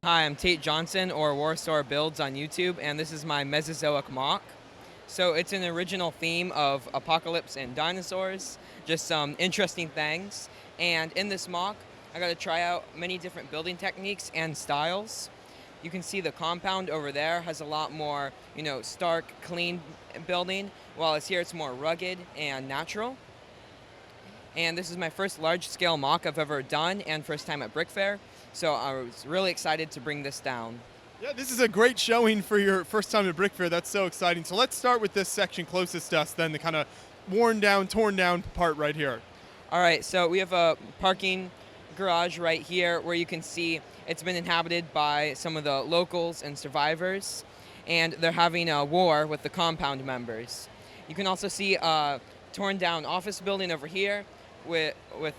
Hi, I'm Tate Johnson, or Warsaw Builds on YouTube, and this is my Mesozoic mock. So it's an original theme of apocalypse and dinosaurs, just some interesting things. And in this mock, I got to try out many different building techniques and styles. You can see the compound over there has a lot more, stark, clean building, while here it's more rugged and natural. And this is my first large-scale mock I've ever done and first time at Brick Fair, so I was really excited to bring this down. Yeah, this is a great showing for your first time at Brick Fair. That's so exciting. So let's start with this section closest to us, then the kind of worn down, torn down part right here. All right, so we have a parking garage right here where you can see it's been inhabited by some of the locals and survivors, and they're having a war with the compound members. You can also see a torn down office building over here with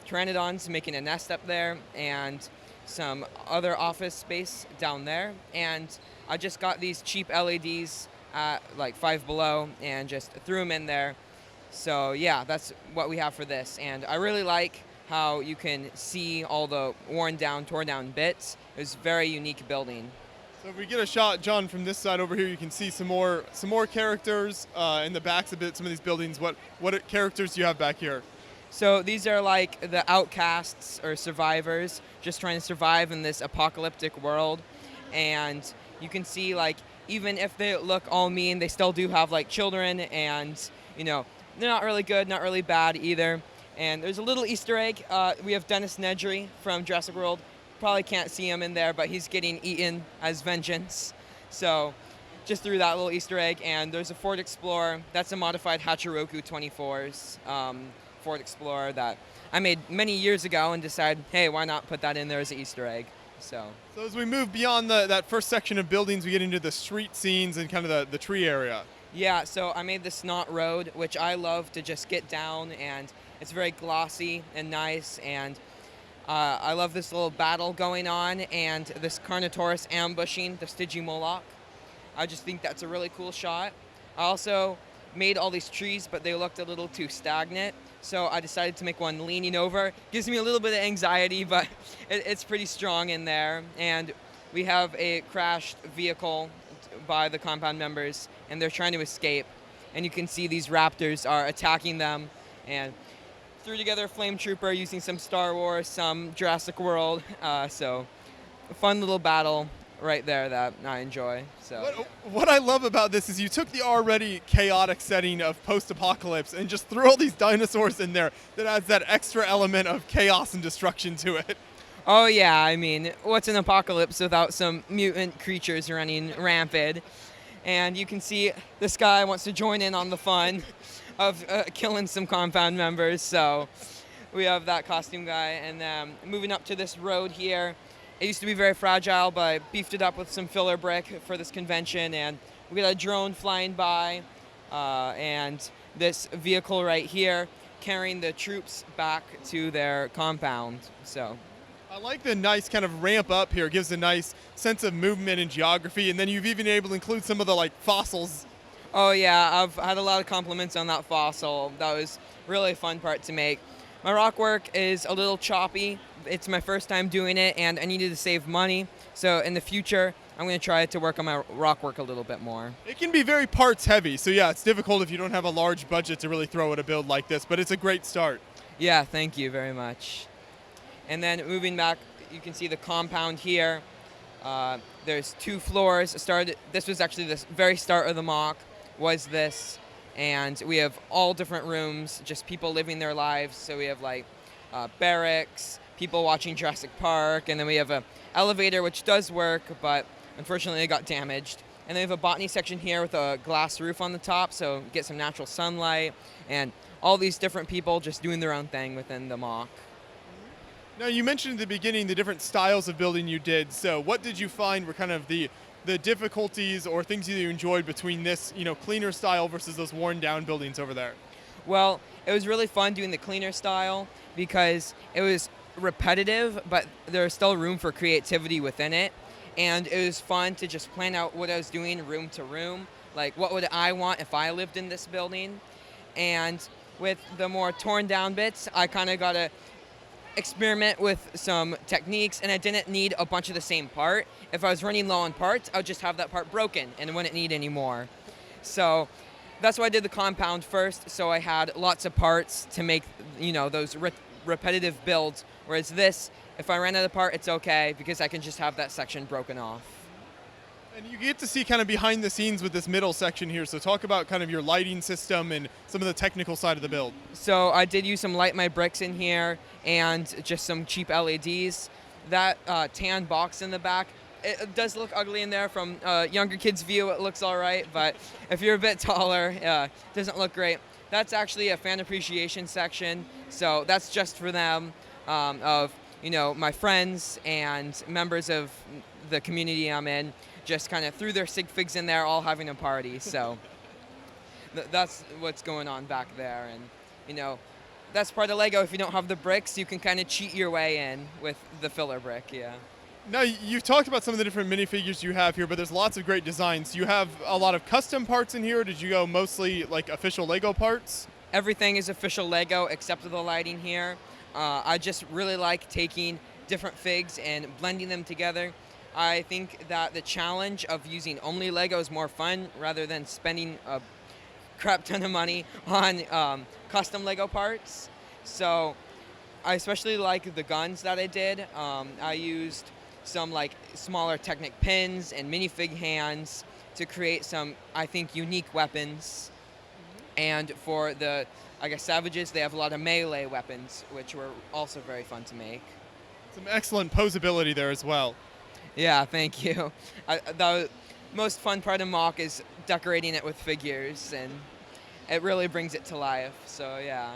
pteranodons making a nest up there, and some other office space down there. And I just got these cheap LEDs at like Five Below and just threw them in there. So yeah, that's what we have for this. And I really like how you can see all the worn down, torn down bits. It was a very unique building. So if we get a shot, John, from this side over here, you can see some more characters in the backs of some of these buildings. What characters do you have back here? So these are like the outcasts or survivors just trying to survive in this apocalyptic world. And you can see, like, even if they look all mean, they still do have like children, and they're not really good, not really bad either. And there's a little Easter egg. We have Dennis Nedry from Jurassic World. Probably can't see him in there, but he's getting eaten as vengeance. So just threw that little Easter egg. And there's a Ford Explorer. That's a modified Hachiroku 24's Ford Explorer that I made many years ago and decided, hey, why not put that in there as an Easter egg? So as we move beyond that first section of buildings, we get into the street scenes and kind of the tree area. Yeah, so I made the Snot Road, which I love to just get down, and it's very glossy and nice, and I love this little battle going on and this Carnotaurus ambushing the Stygimoloch. I just think that's a really cool shot. I also made all these trees, but they looked a little too stagnant, so I decided to make one leaning over. Gives me a little bit of anxiety, but it's pretty strong in there. And we have a crashed vehicle by the compound members, and they're trying to escape. And you can see these raptors are attacking them, and threw together a flame trooper using some Star Wars, some Jurassic World. So a fun little battle right there that I enjoy. So what I love about this is you took the already chaotic setting of post-apocalypse and just threw all these dinosaurs in there. That adds that extra element of chaos and destruction to it. Oh yeah, I mean, what's an apocalypse without some mutant creatures running rampant? And you can see this guy wants to join in on the fun of killing some compound members. So we have that costume guy. And then moving up to this road here, it used to be very fragile, but I beefed it up with some filler brick for this convention. And we got a drone flying by, and this vehicle right here carrying the troops back to their compound. So I like the nice kind of ramp up here. It gives a nice sense of movement and geography, and then you've even able to include some of the fossils. Oh yeah, I've had a lot of compliments on that fossil. That was really a fun part to make. My rock work is a little choppy. It's my first time doing it, and I needed to save money. So in the future, I'm going to try to work on my rock work a little bit more. It can be very parts heavy, so yeah, it's difficult if you don't have a large budget to really throw at a build like this, but it's a great start. Yeah, thank you very much. And then moving back, you can see the compound here. There's 2 floors. This was actually the very start of the mock, was this. And we have all different rooms, just people living their lives. So we have barracks, people watching Jurassic Park, and then we have an elevator, which does work, but unfortunately it got damaged. And then we have a botany section here with a glass roof on the top, so get some natural sunlight, and all these different people just doing their own thing within the mock. Now, you mentioned at the beginning the different styles of building you did. So what did you find were kind of the difficulties or things that you enjoyed between this, cleaner style versus those worn down buildings over there? Well, it was really fun doing the cleaner style because it was repetitive, but there was still room for creativity within it. And it was fun to just plan out what I was doing room to room. Like, what would I want if I lived in this building? And with the more torn down bits, I kind of got to experiment with some techniques, and I didn't need a bunch of the same part. If I was running low on parts, I would just have that part broken and I wouldn't need any more. So that's why I did the compound first, so I had lots of parts to make, those repetitive builds. Whereas this, if I ran out of part, it's okay because I can just have that section broken off. And you get to see kind of behind the scenes with this middle section here. So talk about kind of your lighting system and some of the technical side of the build. So I did use some Light My Bricks in here and just some cheap LEDs. That tan box in the back, it does look ugly in there. From a younger kid's view, it looks all right. But if you're a bit taller, it doesn't look great. That's actually a fan appreciation section. So that's just for them, of my friends and members of the community I'm in. Just kind of threw their sig figs in there, all having a party. So that's what's going on back there. And, that's part of Lego. If you don't have the bricks, you can kind of cheat your way in with the filler brick, yeah. Now, you've talked about some of the different minifigures you have here, but there's lots of great designs. Do you have a lot of custom parts in here, or did you go mostly like official Lego parts? Everything is official Lego except for the lighting here. I just really like taking different figs and blending them together. I think that the challenge of using only Lego is more fun rather than spending a crap ton of money on custom Lego parts. So I especially like the guns that I did. I used some like smaller Technic pins and minifig hands to create some, I think, unique weapons. And for the, Savages, they have a lot of melee weapons, which were also very fun to make. Some excellent posability there as well. Yeah, thank you. The most fun part of Mock is decorating it with figures, and it really brings it to life, so yeah.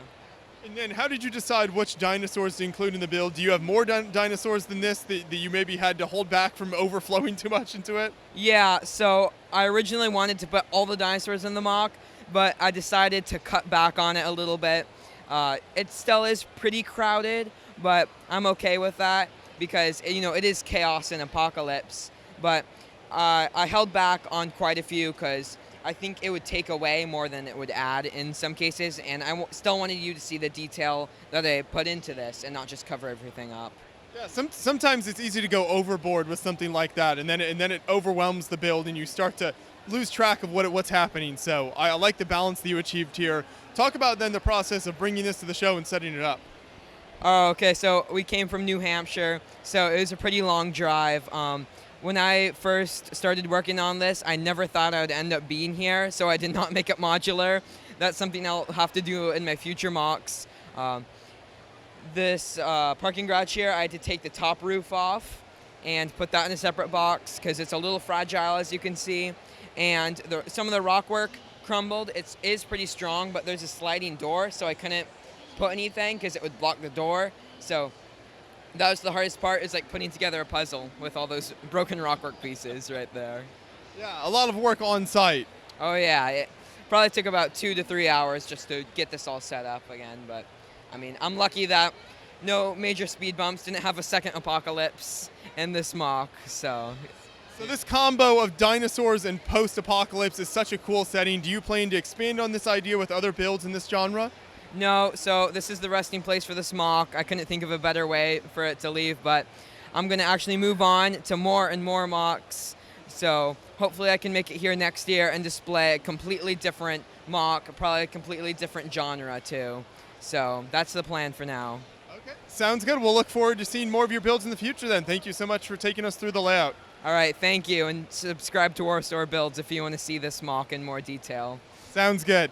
And then how did you decide which dinosaurs to include in the build? Do you have more dinosaurs than this that you maybe had to hold back from overflowing too much into it? Yeah, so I originally wanted to put all the dinosaurs in the Mock, but I decided to cut back on it a little bit. It still is pretty crowded, but I'm okay with that because, it is chaos and apocalypse. But I held back on quite a few because I think it would take away more than it would add in some cases, and I still wanted you to see the detail that I put into this and not just cover everything up. Yeah, sometimes it's easy to go overboard with something like that, and then it overwhelms the build, and you start to lose track of what's happening. So I like the balance that you achieved here. Talk about then the process of bringing this to the show and setting it up. Oh, okay, so we came from New Hampshire, so it was a pretty long drive. When I first started working on this, I never thought I would end up being here, so I did not make it modular. That's something I'll have to do in my future mocks. This parking garage here, I had to take the top roof off and put that in a separate box because it's a little fragile, as you can see. And some of the rock work crumbled. It is pretty strong, but there's a sliding door, so I couldn't put anything because it would block the door. So that was the hardest part, is like putting together a puzzle with all those broken rockwork pieces right there. Yeah, a lot of work on site. Oh yeah, it probably took about 2 to 3 hours just to get this all set up again. But I'm lucky that no major speed bumps, didn't have a second apocalypse in this mock. So this combo of dinosaurs and post-apocalypse is such a cool setting. Do you plan to expand on this idea with other builds in this genre? No, so this is the resting place for this mock. I couldn't think of a better way for it to leave, but I'm going to actually move on to more and more mocks. So hopefully I can make it here next year and display a completely different mock, probably a completely different genre too. So that's the plan for now. Okay, sounds good. We'll look forward to seeing more of your builds in the future then. Thank you so much for taking us through the layout. All right, thank you, and subscribe to War Store Builds if you want to see this mock in more detail. Sounds good.